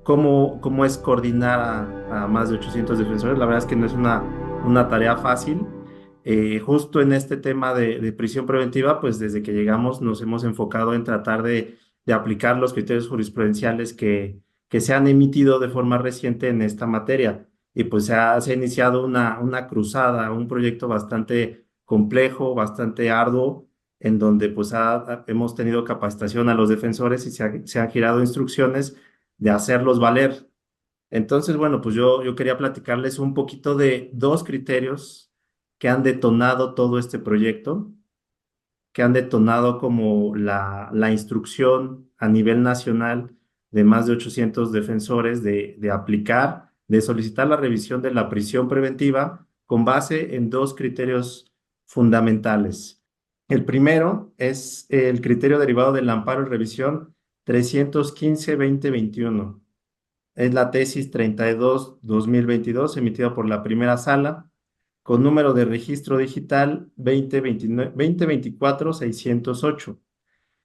cómo es coordinar a más de 800 defensores. La verdad es que no es una tarea fácil. Justo en este tema de prisión preventiva, pues desde que llegamos nos hemos enfocado en tratar de aplicar los criterios jurisprudenciales que se han emitido de forma reciente en esta materia. Y pues se ha iniciado una cruzada, un proyecto bastante complejo, bastante arduo, en donde pues hemos tenido capacitación a los defensores y se han girado instrucciones de hacerlos valer. Entonces, bueno, pues yo quería platicarles un poquito de dos criterios que han detonado todo este proyecto, que han detonado como la instrucción a nivel nacional de más de 800 defensores de aplicar, de solicitar la revisión de la prisión preventiva con base en dos criterios fundamentales. El primero es el criterio derivado del amparo y revisión 315-2021. Es la tesis 32-2022 emitida por la primera sala con número de registro digital 2024-608,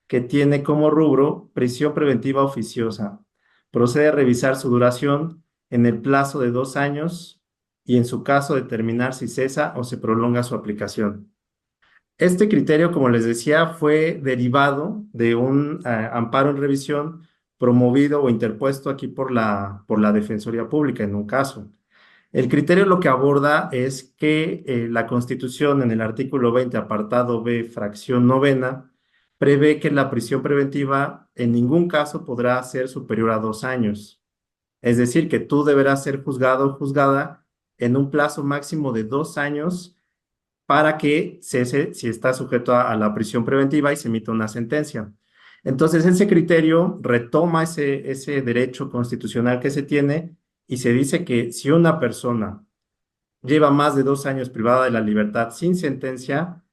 que tiene como rubro prisión preventiva oficiosa. Procede a revisar su duración en el plazo de 2 años y en su caso determinar si cesa o se prolonga su aplicación. Este criterio, como les decía, fue derivado de un amparo en revisión promovido o interpuesto aquí por la Defensoría Pública en un caso. El criterio lo que aborda es que la Constitución en el artículo 20, apartado B, fracción novena, prevé que la prisión preventiva en ningún caso podrá ser superior a 2 años. Es decir, que tú deberás ser juzgado o juzgada en un plazo máximo de 2 años para que cese si está sujeto a la prisión preventiva y se emita una sentencia. Entonces, ese criterio retoma ese derecho constitucional que se tiene y se dice que si una persona lleva más de 2 años privada de la libertad sin sentencia,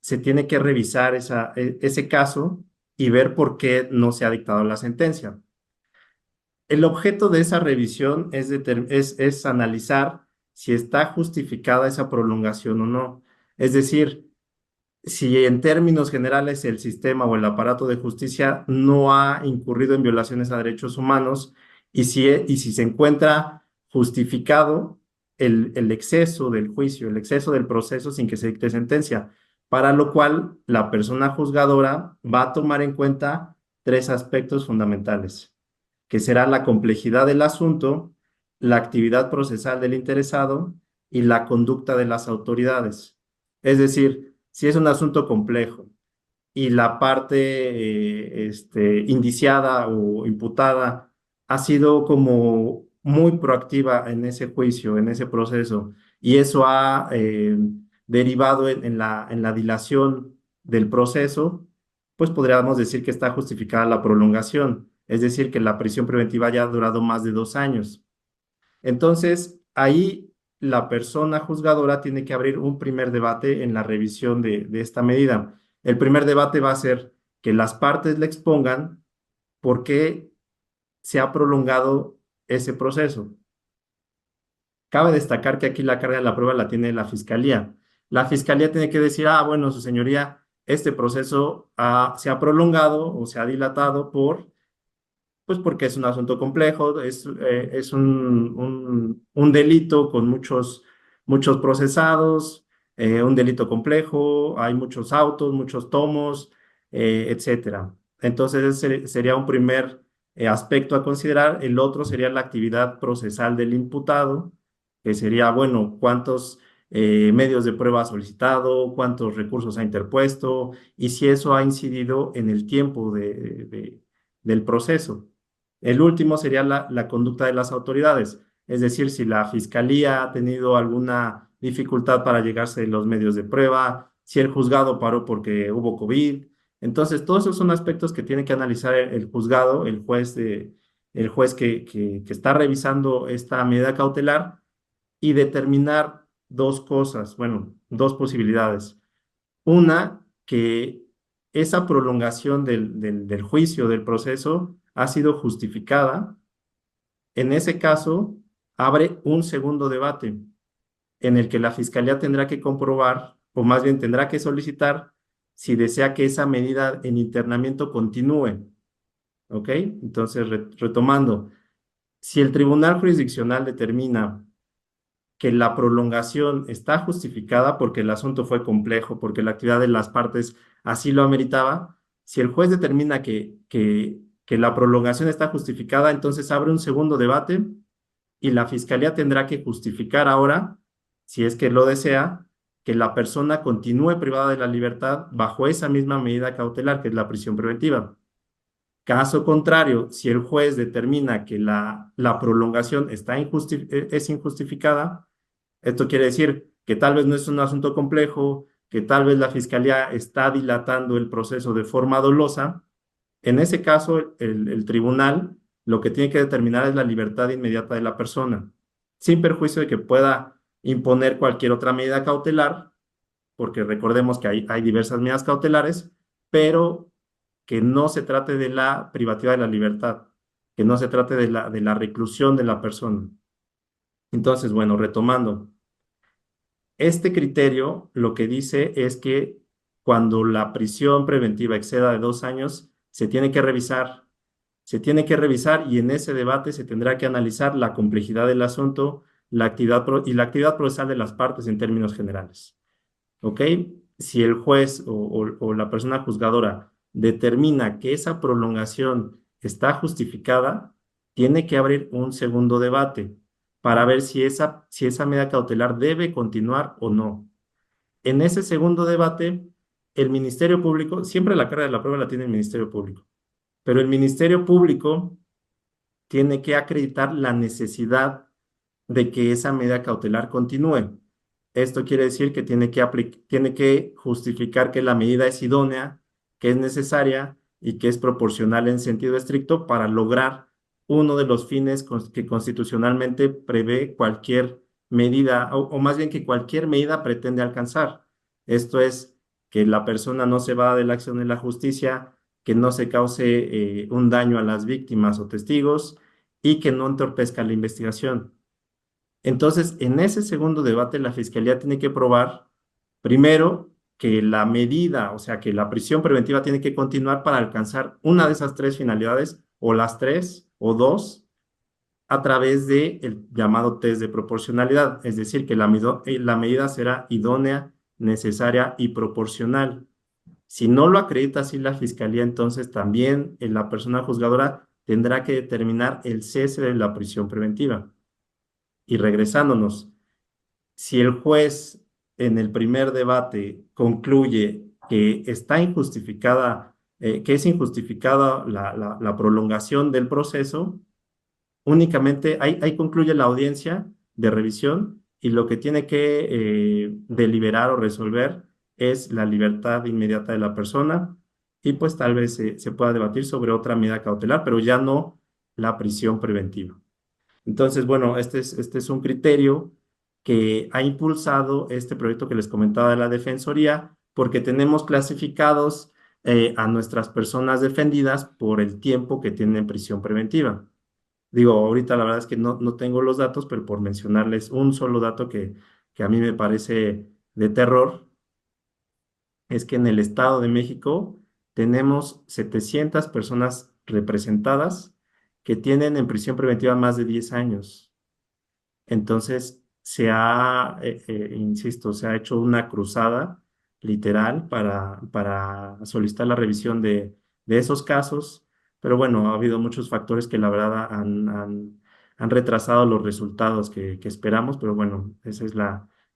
se tiene que revisar ese caso y ver por qué no se ha dictado la sentencia. El objeto de esa revisión es analizar si está justificada esa prolongación o no. Es decir, si en términos generales el sistema o el aparato de justicia no ha incurrido en violaciones a derechos humanos y si se encuentra justificado el exceso del juicio, el exceso del proceso sin que se dicte sentencia, para lo cual la persona juzgadora va a tomar en cuenta tres aspectos fundamentales, que será la complejidad del asunto, la actividad procesal del interesado y la conducta de las autoridades. Es decir, si es un asunto complejo y la parte indiciada o imputada ha sido como muy proactiva en ese juicio, en ese proceso, y eso ha derivado en la dilación del proceso, pues podríamos decir que está justificada la prolongación, es decir, que la prisión preventiva ya ha durado más de 2 años. Entonces, ahí la persona juzgadora tiene que abrir un primer debate en la revisión de esta medida. El primer debate va a ser que las partes le expongan por qué se ha prolongado ese proceso. Cabe destacar que aquí la carga de la prueba la tiene la fiscalía. La fiscalía tiene que decir, bueno, su señoría, este proceso se ha prolongado o se ha dilatado pues porque es un asunto complejo, es un delito con muchos procesados, un delito complejo, hay muchos autos, muchos tomos, etcétera. Entonces, ese sería un primer aspecto a considerar. El otro sería la actividad procesal del imputado, que sería, bueno, cuántos medios de prueba ha solicitado, cuántos recursos ha interpuesto y si eso ha incidido en el tiempo del proceso. El último sería la conducta de las autoridades, es decir, si la fiscalía ha tenido alguna dificultad para llegarse a los medios de prueba, si el juzgado paró porque hubo COVID. Entonces, todos esos son aspectos que tiene que analizar el juzgado, el juez que está revisando esta medida cautelar y determinar dos cosas, bueno, dos posibilidades. Una, que esa prolongación del juicio, del proceso, ha sido justificada. En ese caso, abre un segundo debate en el que la fiscalía tendrá que comprobar, o más bien tendrá que solicitar si desea que esa medida en internamiento continúe. ¿Ok? Entonces, retomando, Si el tribunal jurisdiccional determina que la prolongación está justificada porque el asunto fue complejo, porque la actividad de las partes así lo ameritaba, si el juez determina que la prolongación está justificada, entonces abre un segundo debate y la fiscalía tendrá que justificar ahora, si es que lo desea, que la persona continúe privada de la libertad bajo esa misma medida cautelar, que es la prisión preventiva. Caso contrario, si el juez determina que la prolongación es injustificada, esto quiere decir que tal vez no es un asunto complejo, que tal vez la fiscalía está dilatando el proceso de forma dolosa. En ese caso, el tribunal lo que tiene que determinar es la libertad inmediata de la persona, sin perjuicio de que pueda imponer cualquier otra medida cautelar, porque recordemos que hay diversas medidas cautelares, pero que no se trate de la privativa de la libertad, que no se trate de la reclusión de la persona. Entonces, bueno, retomando. Este criterio lo que dice es que cuando la prisión preventiva exceda de 2 años, se tiene que revisar y en ese debate se tendrá que analizar la complejidad del asunto, y la actividad procesal de las partes en términos generales. ¿Ok? Si el juez o la persona juzgadora determina que esa prolongación está justificada, tiene que abrir un segundo debate para ver si esa medida cautelar debe continuar o no. En ese segundo debate, el Ministerio Público, siempre la carga de la prueba la tiene el Ministerio Público, pero el Ministerio Público tiene que acreditar la necesidad de que esa medida cautelar continúe. Esto quiere decir que tiene que justificar que la medida es idónea, que es necesaria y que es proporcional en sentido estricto para lograr uno de los fines que constitucionalmente prevé cualquier medida, o más bien que cualquier medida pretende alcanzar. Esto es que la persona no se va de la acción de la justicia, que no se cause un daño a las víctimas o testigos y que no entorpezca la investigación. Entonces, en ese segundo debate, la fiscalía tiene que probar, primero, que la medida, o sea, que la prisión preventiva tiene que continuar para alcanzar una de esas tres finalidades, o las tres, o dos, a través del llamado test de proporcionalidad, es decir, que la medida será idónea, necesaria y proporcional. Si no lo acredita así la fiscalía, entonces también la persona juzgadora tendrá que determinar el cese de la prisión preventiva. Y regresándonos, si el juez en el primer debate concluye que está injustificada, que es injustificada la prolongación del proceso, únicamente ahí concluye la audiencia de revisión y lo que tiene que deliberar o resolver es la libertad inmediata de la persona y pues tal vez se pueda debatir sobre otra medida cautelar, pero ya no la prisión preventiva. Entonces, bueno, este es un criterio que ha impulsado este proyecto que les comentaba de la Defensoría, porque tenemos clasificados a nuestras personas defendidas por el tiempo que tienen prisión preventiva. Digo, ahorita la verdad es que no tengo los datos, pero por mencionarles un solo dato que a mí me parece de terror, es que en el Estado de México tenemos 700 personas representadas que tienen en prisión preventiva más de 10 años. Entonces, insisto, se ha hecho una cruzada literal para solicitar la revisión de esos casos, pero bueno, ha habido muchos factores que la verdad han retrasado los resultados que esperamos, pero bueno, ese es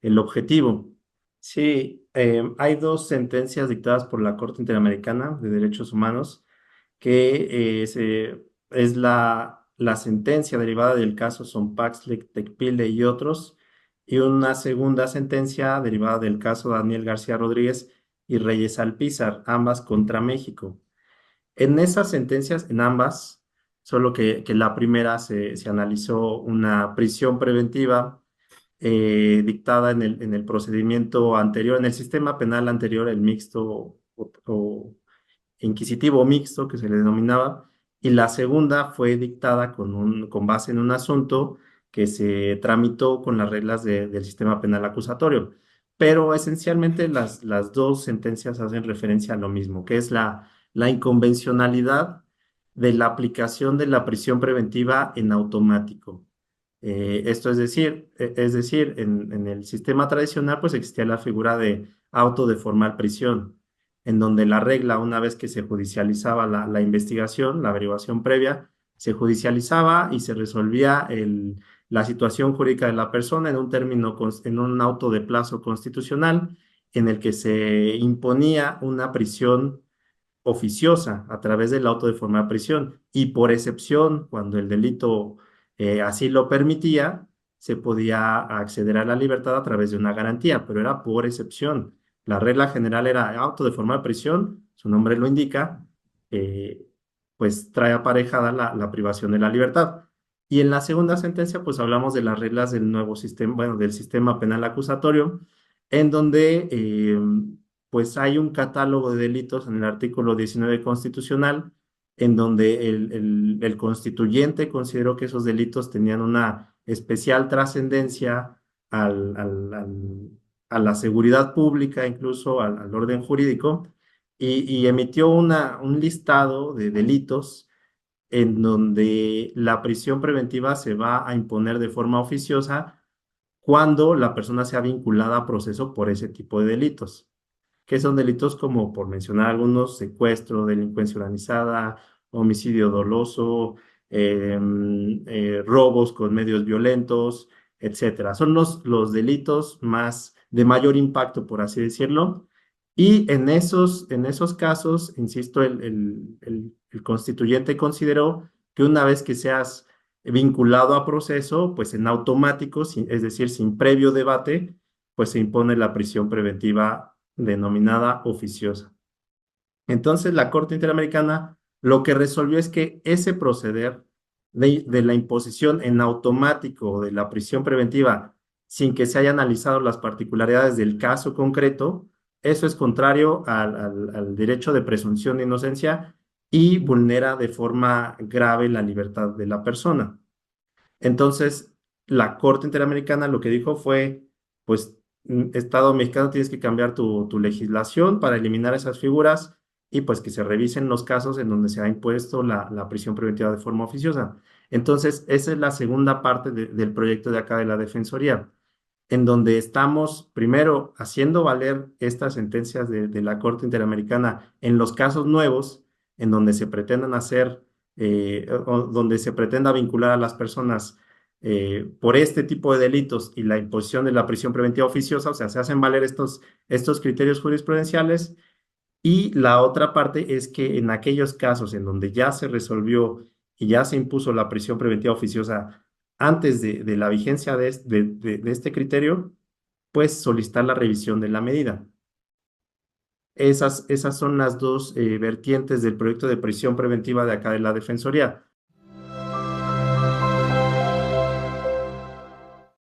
el objetivo. Sí, hay dos sentencias dictadas por la Corte Interamericana de Derechos Humanos que es la sentencia derivada del caso Sonpaxli, Tecpile y otros, y una segunda sentencia derivada del caso Daniel García Rodríguez y Reyes Alpizar, ambas contra México. En esas sentencias, en ambas, solo que la primera se analizó una prisión preventiva dictada en el procedimiento anterior, en el sistema penal anterior, el mixto o inquisitivo mixto que se le denominaba, y la segunda fue dictada con base en un asunto que se tramitó con las reglas del sistema penal acusatorio. Pero esencialmente las dos sentencias hacen referencia a lo mismo, que es la inconvencionalidad de la aplicación de la prisión preventiva en automático. Esto es decir, en el sistema tradicional pues existía la figura de auto de formal prisión, en donde la regla, una vez que se judicializaba la investigación, la averiguación previa, se judicializaba y se resolvía la situación jurídica de la persona en un término, en un auto de plazo constitucional en el que se imponía una prisión oficiosa a través del auto de formal prisión y por excepción, cuando el delito así lo permitía, se podía acceder a la libertad a través de una garantía, pero era por excepción. La regla general era auto de formal prisión, su nombre lo indica, eh, pues trae aparejada la privación de la libertad. Y en la segunda sentencia, pues hablamos de las reglas del nuevo sistema, bueno, del sistema penal acusatorio, en donde pues hay un catálogo de delitos en el artículo 19 constitucional, en donde el constituyente consideró que esos delitos tenían una especial trascendencia a la seguridad pública, incluso al orden jurídico, y emitió un listado de delitos en donde la prisión preventiva se va a imponer de forma oficiosa cuando la persona sea vinculada a proceso por ese tipo de delitos, que son delitos como, por mencionar algunos, secuestro, delincuencia organizada, homicidio doloso, robos con medios violentos, etcétera. Son los delitos más de mayor impacto, por así decirlo. Y en esos casos, insisto, el constituyente consideró que una vez que seas vinculado a proceso, pues en automático, es decir, sin previo debate, pues se impone la prisión preventiva denominada oficiosa. Entonces, la Corte Interamericana lo que resolvió es que ese proceder de la imposición en automático de la prisión preventiva sin que se haya analizado las particularidades del caso concreto, eso es contrario al derecho de presunción de inocencia y vulnera de forma grave la libertad de la persona. Entonces, la Corte Interamericana lo que dijo fue, pues, Estado mexicano, tienes que cambiar tu legislación para eliminar esas figuras y pues que se revisen los casos en donde se ha impuesto la prisión preventiva de forma oficiosa. Entonces, esa es la segunda parte del proyecto de acá de la Defensoría, en donde estamos primero haciendo valer estas sentencias de la Corte Interamericana en los casos nuevos, en donde se pretendan hacer, o donde se pretenda vincular a las personas por este tipo de delitos y la imposición de la prisión preventiva oficiosa, o sea, se hacen valer estos criterios jurisprudenciales. Y la otra parte es que en aquellos casos en donde ya se resolvió y ya se impuso la prisión preventiva oficiosa antes de la vigencia de este criterio, pues solicitar la revisión de la medida. Esas son las dos vertientes del proyecto de prisión preventiva de acá de la Defensoría.